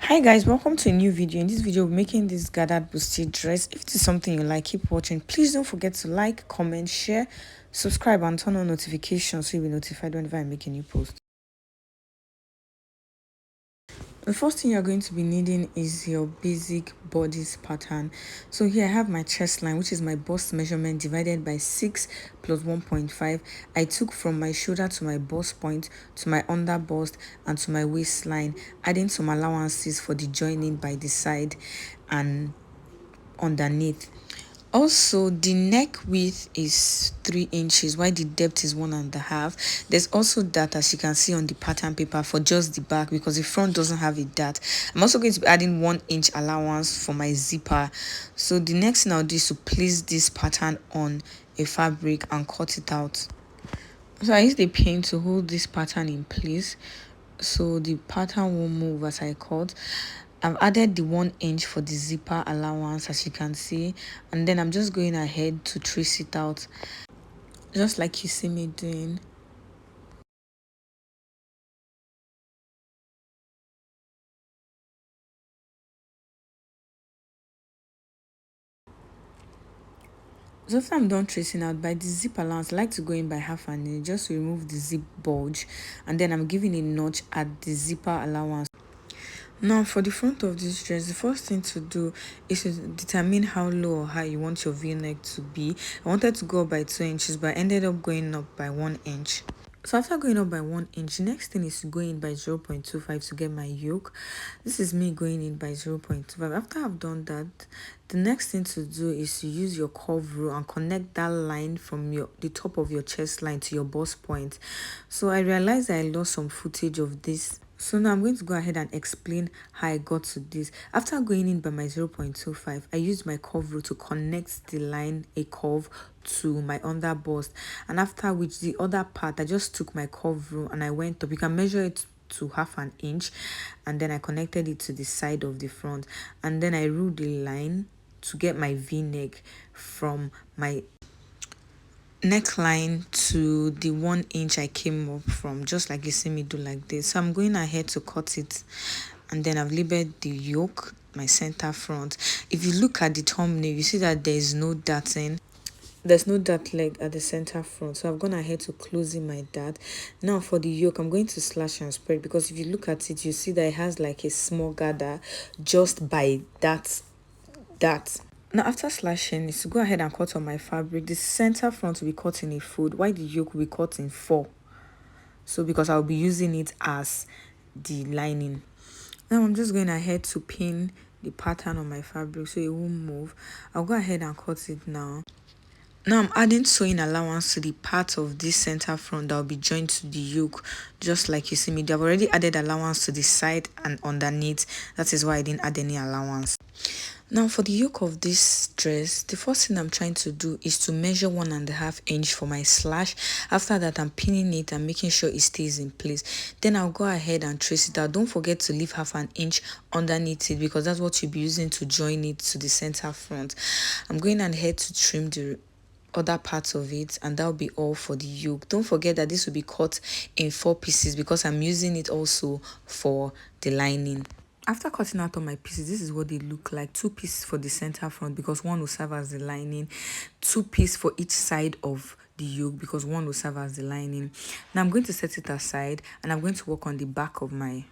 Hi guys, welcome to a new video. In this video, we're making this gathered bustier dress. If it is something you like, keep watching. Please don't forget to like, comment, share, subscribe, and turn on notifications so you'll be notified whenever I make a new post. The first thing you're going to be needing is your basic bodice pattern. So here I have my chest line, which is my bust measurement divided by 6 plus 1.5. I took from my shoulder to my bust point to my under bust and to my waistline, adding some allowances for the joining by the side and underneath. Also, the neck width is 3 inches while the depth is 1.5. There's also that, as you can see on the pattern paper, for just the back because the front doesn't have a dart. I'm also going to be adding 1 inch allowance for my zipper. So the next thing I'll do is to place this pattern on a fabric and cut it out. So I used a pin to hold this pattern in place so the pattern won't move as I cut. I've added the 1 inch for the zipper allowance, as you can see, and then I'm just going ahead to trace it out just like you see me doing. So after I'm done tracing out by the zip allowance, I like to go in by half an inch just to remove the zip bulge, and then I'm giving a notch at the zipper allowance. Now for the front of this dress, the first thing to do is to determine how low or high you want your v-neck to be. I wanted to go up by 2 inches, but I ended up going up by 1 inch. So after going up by 1 inch, the next thing is to go in by 0.25 to get my yoke. This is me going in by 0.25. After I've done that, the next thing to do is to use your curve rule and connect that line from the top of your chest line to your bust point. So I realized I lost some footage of this. So now I'm going to go ahead and explain how I got to this. After going in by my 0.25, I used my curve rule to connect the line, a curve, to my under bust. And after which, the other part, I just took my curve rule and I went up. You can measure it to half an inch. And then I connected it to the side of the front. And then I ruled the line to get my v-neck from my neckline to the 1 inch I came up from, just like you see me do like this. So I'm going ahead to cut it, and then I've labeled the yoke, my center front. If you look at the thumbnail, you see that there's no darting. There's no dart leg at the center front, so I've gone ahead to close in my dart. Now for the yoke, I'm going to slash and spread, because if you look at it, you see that it has like a small gather just by that dart. Now after slashing is to go ahead and cut on my fabric. The center front will be cut in a fold, while the yoke will be cut in 4. So because I'll be using it as the lining. Now I'm just going ahead to pin the pattern on my fabric so it won't move. I'll go ahead and cut it now. Now I'm adding sewing allowance to the part of this center front that will be joined to the yoke, just like you see me. I've already added allowance to the side and underneath. That is why I didn't add any allowance. Now for the yoke of this dress, the first thing I'm trying to do is to measure 1.5 inch for my slash. After that, I'm pinning it and making sure it stays in place. Then I'll go ahead and trace it out. Don't forget to leave half an inch underneath it, because that's what you'll be using to join it to the center front. I'm going ahead to trim the other parts of it, and that'll be all for the yoke. Don't forget that this will be cut in 4 pieces because I'm using it also for the lining. After cutting out all my pieces, this is what they look like. 2 pieces for the center front because one will serve as the lining. 2 pieces for each side of the yoke because one will serve as the lining. Now I'm going to set it aside and I'm going to work on the back of my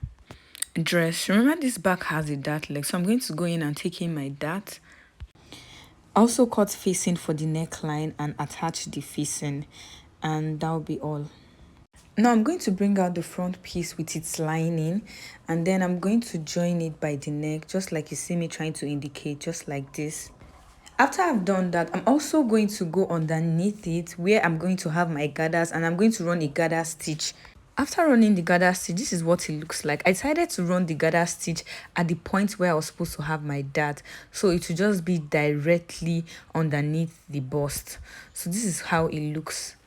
dress. Remember, this back has a dart leg, so I'm going to go in and take in my dart. Also cut facing for the neckline and attach the facing, and that'll be all. Now I'm going to bring out the front piece with its lining, and then I'm going to join it by the neck, just like you see me trying to indicate, just like this. After I've done that, I'm also going to go underneath it where I'm going to have my gathers, and I'm going to run a gather stitch. After running the gather stitch, this is what it looks like. I decided to run the gather stitch at the point where I was supposed to have my dart, so it will just be directly underneath the bust. So this is how it looks.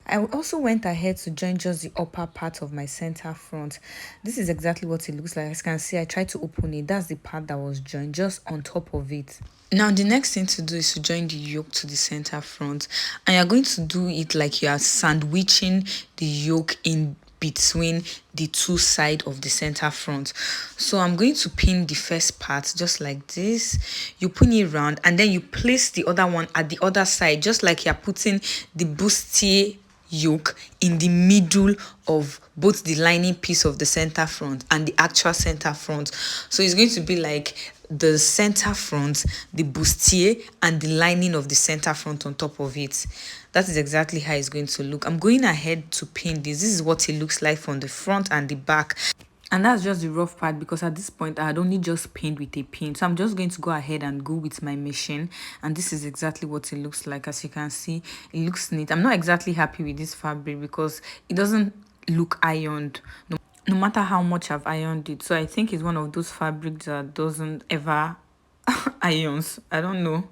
I also went ahead to join just the upper part of my center front. This is exactly what it looks like. As you can see, I tried to open it. That's the part that was joined just on top of it. Now the next thing to do is to join the yoke to the center front, and you're going to do it like you are sandwiching the yoke in between the two sides of the center front. So I'm going to pin the first part just like this. You pin it round and then you place the other one at the other side, just like you're putting the bustier yoke in the middle of both the lining piece of the center front and the actual center front. So it's going to be like the center front, the bustier, and the lining of the center front on top of it. That is exactly how it's going to look. I'm going ahead to pin this. This is what it looks like from the front and the back. And that's just the rough part, because at this point I had only just pinned with a pin. So I'm just going to go ahead and go with my machine, and this is exactly what it looks like. As you can see, it looks neat. I'm not exactly happy with this fabric because it doesn't look ironed, no matter how much I've ironed it. So I think it's one of those fabrics that doesn't ever irons. I don't know.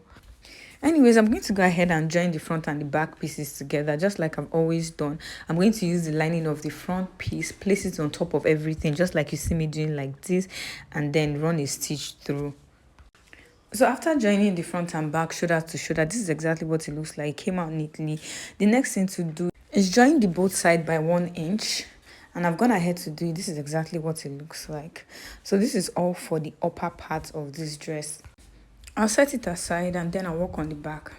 Anyways, I'm going to go ahead and join the front and the back pieces together, just like I've always done. I'm going to use the lining of the front piece, place it on top of everything, just like you see me doing like this, and then run a stitch through. So after joining the front and back shoulder to shoulder, this is exactly what it looks like. It came out neatly. The next thing to do is join the both side by 1 inch. And I've gone ahead to do it. This is exactly what it looks like. So this is all for the upper part of this dress. I'll set it aside and then I'll work on the back.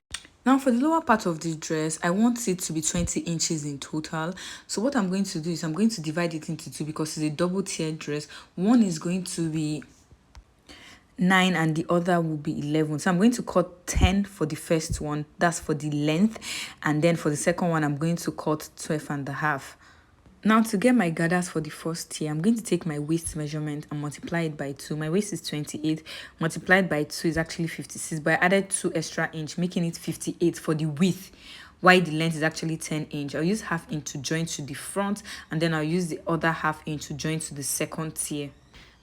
Now for the lower part of this dress, I want it to be 20 inches in total. So what I'm going to do is I'm going to divide it into two because it's a double tier dress. One is going to be 9 and the other will be 11. So I'm going to cut 10 for the first one. That's for the length. And then for the second one, I'm going to cut 12.5. Now to get my gathers for the first tier, I'm going to take my waist measurement and multiply it by 2. My waist is 28, multiplied by 2 is actually 56, but I added 2 extra inch, making it 58 for the width, while the length is actually 10 inch. I'll use half inch to join to the front, and then I'll use the other half inch to join to the second tier.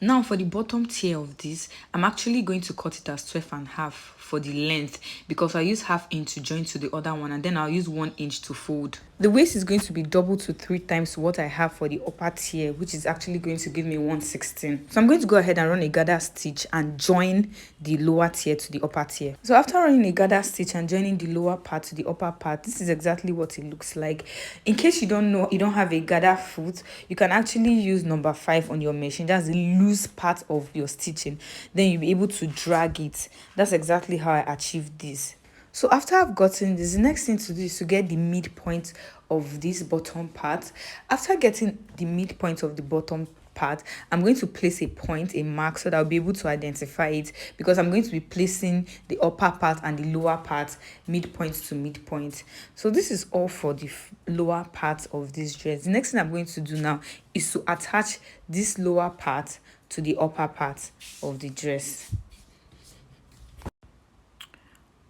Now for the bottom tier of this, I'm actually going to cut it as 12.5 for the length, because I use half inch to join to the other one, and then I'll use 1 inch to fold. The waist is going to be double to 3 times what I have for the upper tier, which is actually going to give me 116. So I'm going to go ahead and run a gather stitch and join the lower tier to the upper tier. So after running a gather stitch and joining the lower part to the upper part, this is exactly what it looks like. In case you don't know, you don't have a gather foot, you can actually use number 5 on your machine. That's the loose part of your stitching. Then you'll be able to drag it. That's exactly how I achieved this. So after I've gotten this, the next thing to do is to get the midpoint of this bottom part. After getting the midpoint of the bottom part, I'm going to place a point, a mark, so that I'll be able to identify it, because I'm going to be placing the upper part and the lower part midpoint to midpoint. So this is all for the lower part of this dress. The next thing I'm going to do now is to attach this lower part to the upper part of the dress.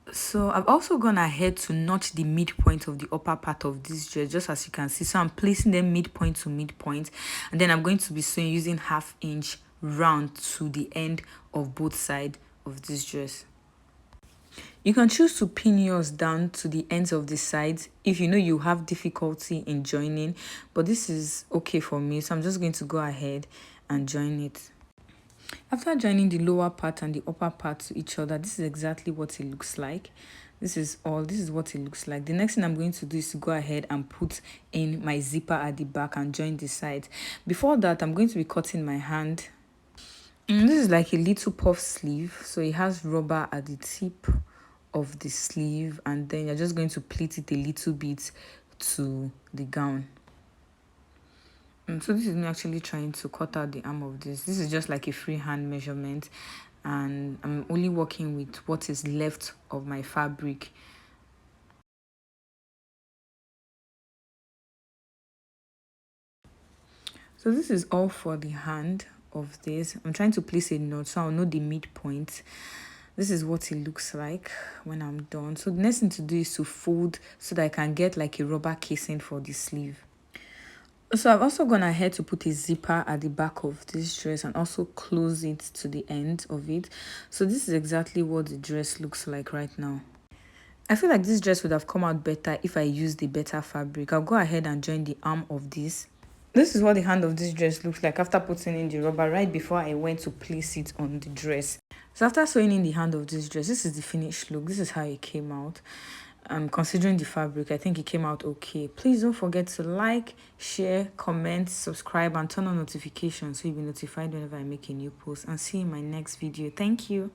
So I've also gone ahead to notch the midpoint of the upper part of this dress, just as you can see. So I'm placing them midpoint to midpoint, and then I'm going to be sewing using half inch round to the end of both sides of this dress. You can choose to pin yours down to the ends of the sides if you know you have difficulty in joining, but this is okay for me, so I'm just going to go ahead and join it. After joining the lower part and the upper part to each other, this is exactly what it looks like. This is what it looks like. The next thing I'm going to do is to go ahead and put in my zipper at the back and join the sides. Before that, I'm going to be cutting my hand. And this is like a little puff sleeve, so it has rubber at the tip of the sleeve, and then you're just going to pleat it a little bit to the gown. So this is me actually trying to cut out the arm of this. This is just like a freehand measurement, and I'm only working with what is left of my fabric. So this is all for the hand of this. I'm trying to place a knot so I'll know the midpoint. This is what it looks like when I'm done. So the next thing to do is to fold so that I can get like a rubber casing for the sleeve. So I've also gone ahead to put a zipper at the back of this dress and also close it to the end of it. So this is exactly what the dress looks like right now. I feel like this dress would have come out better if I used the better fabric. I'll go ahead and join the arm of this. This is what the hand of this dress looks like after putting in the rubber right before I went to place it on the dress. So after sewing in the hand of this dress, this is the finished look. This is how it came out. considering the fabric, I think it came out okay. Please don't forget to like, share, comment, subscribe, and turn on notifications so you'll be notified whenever I make a new post. And see you in my next video. Thank you.